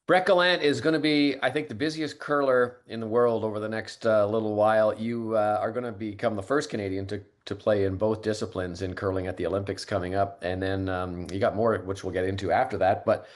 Gallant is going to be, I think, the busiest curler in the world over the next little while. You are going to become the first Canadian to play in both disciplines in curling at the Olympics coming up, and then you got more, which we'll get into after that. But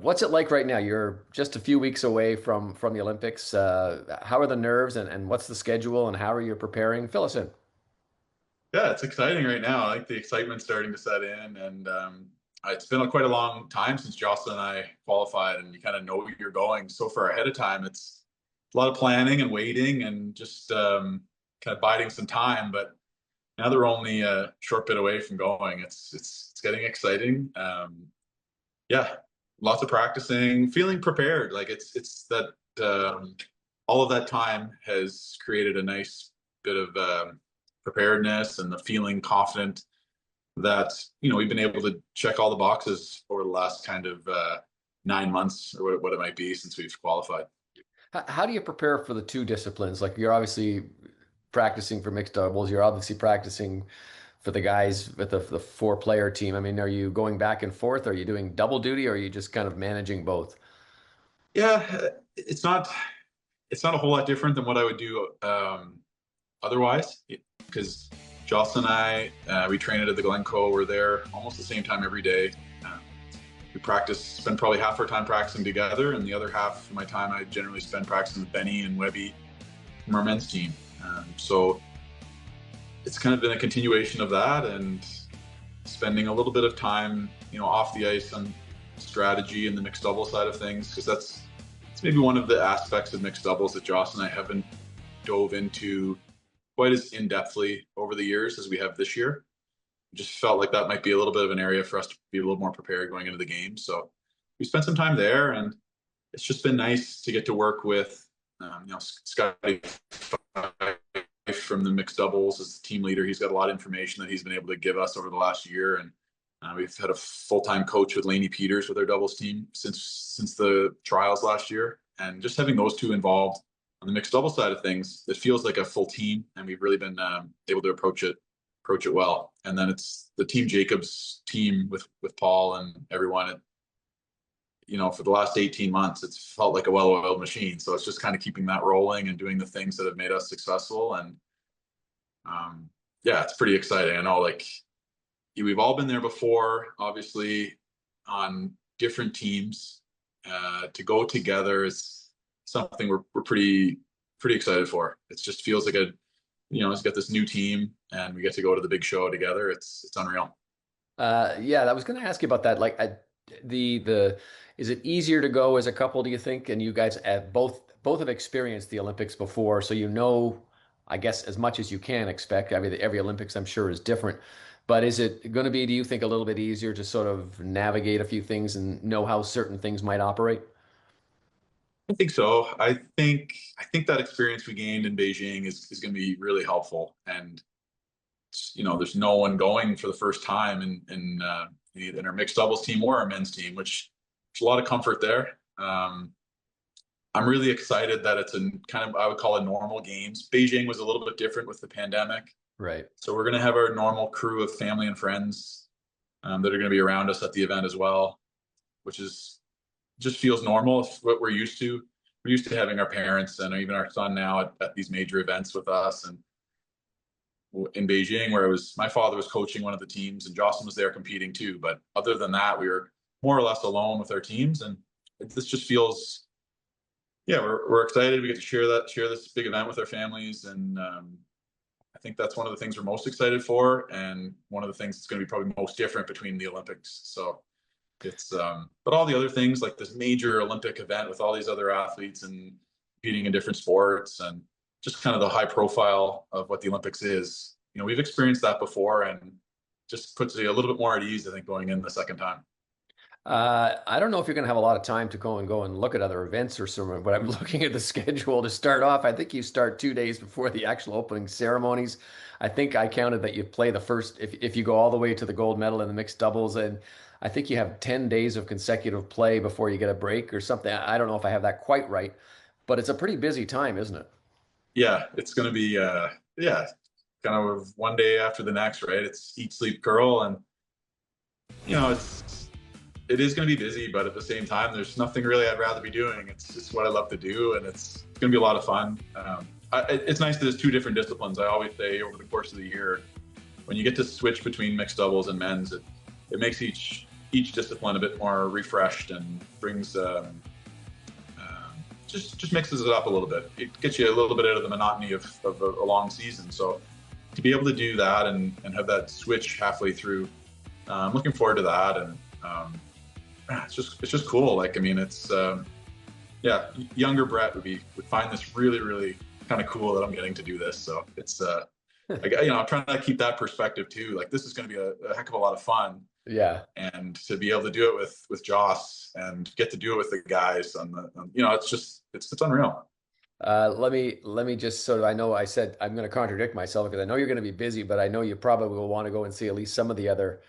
what's it like right now? You're just a few weeks away from the Olympics. How are the nerves, and what's the schedule, and how are you preparing? Fill us in. Yeah, it's exciting right now. I like the excitement starting to set in, and it's been quite a long time since Jocelyn and I qualified, and you kind of know you're going so far ahead of time. It's a lot of planning and waiting, and just kind of biding some time. But now they're only a short bit away from going. It's getting exciting. Yeah, lots of practicing, feeling prepared. Like it's that all of that time has created a nice bit of preparedness and the feeling confident that we've been able to check all the boxes over the last kind of 9 months or what it might be since we've qualified. How do you prepare for the two disciplines? Like you're obviously practicing for mixed doubles. You're obviously practicing for the guys with the four-player team. I mean, are you going back and forth? Are you doing double duty, or are you just kind of managing both? Yeah, it's not a whole lot different than what I would do otherwise, because Jocelyn and I, we train at the Glencoe. We're there almost the same time every day. Uh, we spend probably half our time practicing together, and the other half of my time I generally spend practicing with Benny and Webby from our men's team. So it's kind of been a continuation of that, and spending a little bit of time, off the ice on strategy and the mixed double side of things, because it's maybe one of the aspects of mixed doubles that Joss and I haven't dove into quite as in-depthly over the years as we have this year. Just felt like that might be a little bit of an area for us to be a little more prepared going into the game. So we spent some time there, and it's just been nice to get to work with, Scotty from the mixed doubles as the team leader. He's got a lot of information that he's been able to give us over the last year, and we've had a full-time coach with Laney Peters with our doubles team since the trials last year, and just having those two involved on the mixed double side of things, it feels like a full team, and we've really been able to approach it well. And then it's the Team Jacobs team with Paul and everyone. For the last 18 months, it's felt like a well-oiled machine. So it's just kind of keeping that rolling and doing the things that have made us successful. And yeah, it's pretty exciting. I know, like, we've all been there before, obviously, on different teams. To go together is something we're pretty excited for. It just feels like it's got this new team, and we get to go to the big show together. It's unreal. Yeah, I was going to ask you about that. Like, the is it easier to go as a couple, do you think? And you guys both have experienced the Olympics before, so I guess, as much as you can expect. I mean, every Olympics, I'm sure, is different. But is it going to be, do you think, a little bit easier to sort of navigate a few things and know how certain things might operate? I think so. I think that experience we gained in Beijing is going to be really helpful. And there's no one going for the first time in our mixed doubles team or our men's team, which there's a lot of comfort there. I'm really excited that it's a kind of, I would call it, normal games. Beijing was a little bit different with the pandemic. Right. So we're going to have our normal crew of family and friends that are going to be around us at the event as well, which is just feels normal. It's what we're used to. We're used to having our parents and even our son now at these major events with us. And in Beijing, where my father was coaching one of the teams, and Jocelyn was there competing too. But other than that, we were more or less alone with our teams, and this just feels, yeah, we're excited. We get to share this big event with our families, and I think that's one of the things we're most excited for, and one of the things that's going to be probably most different between the Olympics. So it's but all the other things, like this major Olympic event with all these other athletes and competing in different sports, and just kind of the high profile of what the Olympics is. We've experienced that before, and just puts you a little bit more at ease, I think, going in the second time. I don't know if you're going to have a lot of time to go and look at other events or something, but I'm looking at the schedule to start off. I think you start 2 days before the actual opening ceremonies. I think I counted that you play the first, if you go all the way to the gold medal in the mixed doubles, and I think you have 10 days of consecutive play before you get a break or something. I don't know if I have that quite right, but it's a pretty busy time, isn't it? Yeah, it's going to be yeah, kind of one day after the next, right? It's eat, sleep, curl, and it's it is going to be busy, but at the same time, there's nothing really I'd rather be doing. It's just what I love to do, and it's going to be a lot of fun. It's nice that there's two different disciplines. I always say over the course of the year, when you get to switch between mixed doubles and men's, it makes each discipline a bit more refreshed and brings just mixes it up a little bit. It gets you a little bit out of the monotony of a long season. So to be able to do that and have that switch halfway through, I'm looking forward to that. And it's just cool. Like, I mean, it's yeah, younger Brett would find this really, really kind of cool that I'm getting to do this. So it's like, I'm trying to keep that perspective too. Like, this is going to be a heck of a lot of fun. Yeah. And to be able to do it with Joss and get to do it with the guys it's unreal. Let me just sort of, I know I said I'm going to contradict myself because I know you're going to be busy, but I know you probably will want to go and see at least some of the other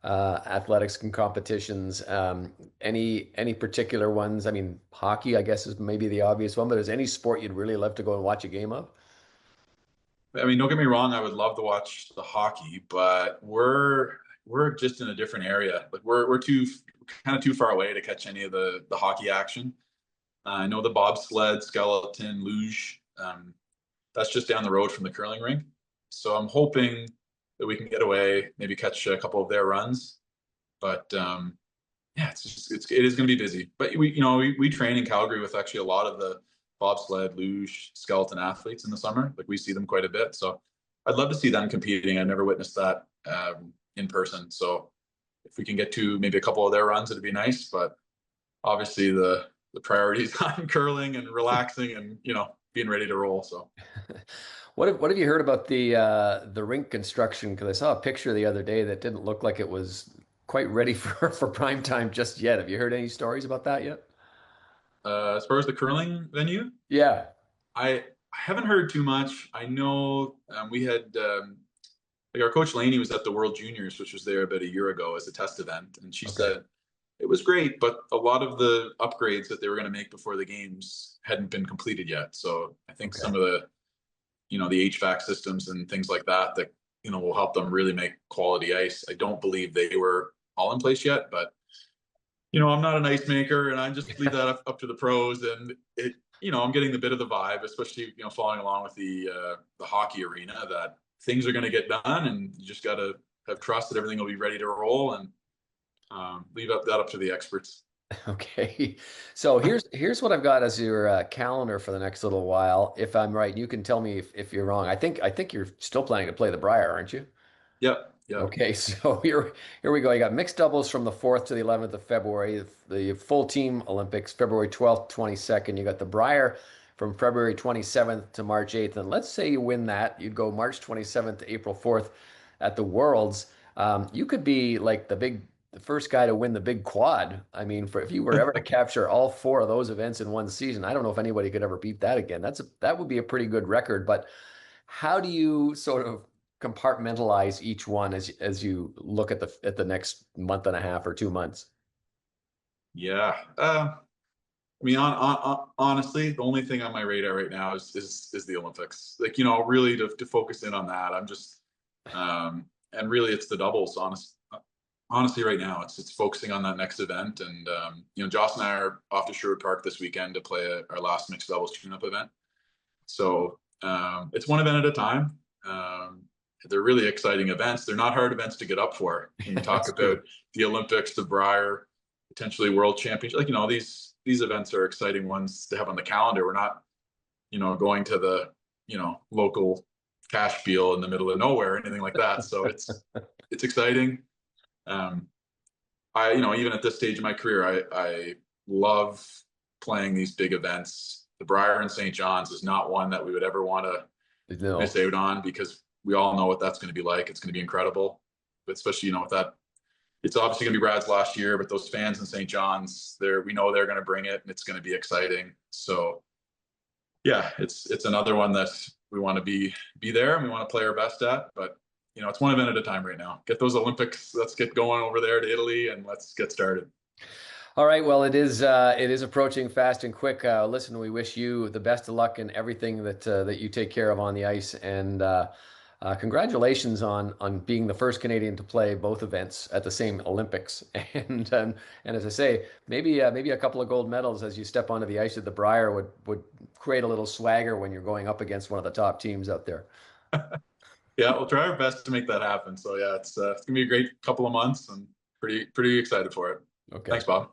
athletics and competitions. Any particular ones? I mean, hockey, I guess, is maybe the obvious one, but is any sport you'd really love to go and watch a game of? I mean, don't get me wrong, I would love to watch the hockey, but we're just in a different area. Like, we're too kind of too far away to catch any of the hockey action. I know the bobsled, skeleton, luge. That's just down the road from the curling rink. So I'm hoping that we can get away, maybe catch a couple of their runs. But yeah, it is going to be busy. But we train in Calgary with actually a lot of the bobsled, luge, skeleton athletes in the summer. Like, we see them quite a bit. So I'd love to see them competing. I've never witnessed that in person. So if we can get to maybe a couple of their runs, it'd be nice. But obviously the priorities on curling and relaxing and being ready to roll. So What have you heard about the rink construction? Because I saw a picture the other day that didn't look like it was quite ready for prime time just yet. Have you heard any stories about that yet? as far as the curling venue, Yeah. I haven't heard too much. I know we had like, our coach Laney was at the World Juniors, which was there about a year ago as a test event, and she Okay. said it was great, but a lot of the upgrades that they were going to make before the games hadn't been completed yet. So I think Okay. some of the HVAC systems and things like that will help them really make quality ice. I don't believe they were all in place yet, but I'm not an ice maker, and I just leave that up to the pros. And I'm getting the bit of the vibe, especially following along with the hockey arena, that things are going to get done, and you just got to have trust that everything will be ready to roll, and leave that up to the experts. Okay. So here's what I've got as your calendar for the next little while. If I'm right, you can tell me if you're wrong. I think you're still planning to play the Brier, aren't you? Yep, yep. Okay, so here we go. You got mixed doubles from the 4th to the 11th of February, the full team Olympics, February 12th, 22nd. You got the Brier from February 27th to March 8th. And let's say you win that, you'd go March 27th to April 4th at the Worlds. You could be like the first guy to win the big quad. I mean, if you were ever to capture all four of those events in one season, I don't know if anybody could ever beat that again. That would be a pretty good record. But how do you sort of compartmentalize each one as you look at the next month and a half or 2 months? Yeah. I mean, honestly, the only thing on my radar right now is the Olympics. Like, really to focus in on that. I'm just, and really it's the doubles. Honestly, right now it's focusing on that next event. And Joss and I are off to Sherwood Park this weekend to play our last mixed doubles tune-up event. So it's one event at a time. They're really exciting events. They're not hard events to get up for. When you talk That's true. about the Olympics, the Brier, potentially World Championship, like these events are exciting ones to have on the calendar. We're not, going to the local cash deal in the middle of nowhere or anything like that. So it's exciting. Um, even at this stage of my career, I love playing these big events. The Brier in St. John's is not one that we would ever want to miss No. out on, because we all know what that's going to be like. It's going to be incredible, but especially with that, it's obviously going to be Brad's last year. But those fans in St. John's, we know they're going to bring it, and it's going to be exciting. So yeah, it's another one that we want to be there, and we want to play our best at. But it's one event at a time right now. Get those Olympics. Let's get going over there to Italy, and let's get started. All right. Well, it is approaching fast and quick. Listen, we wish you the best of luck in everything that you take care of on the ice, and Congratulations on being the first Canadian to play both events at the same Olympics, and as I say, maybe a couple of gold medals as you step onto the ice at the Brier would create a little swagger when you're going up against one of the top teams out there. Yeah, we'll try our best to make that happen. So yeah, it's gonna be a great couple of months, and pretty excited for it. Okay. Thanks, Bob.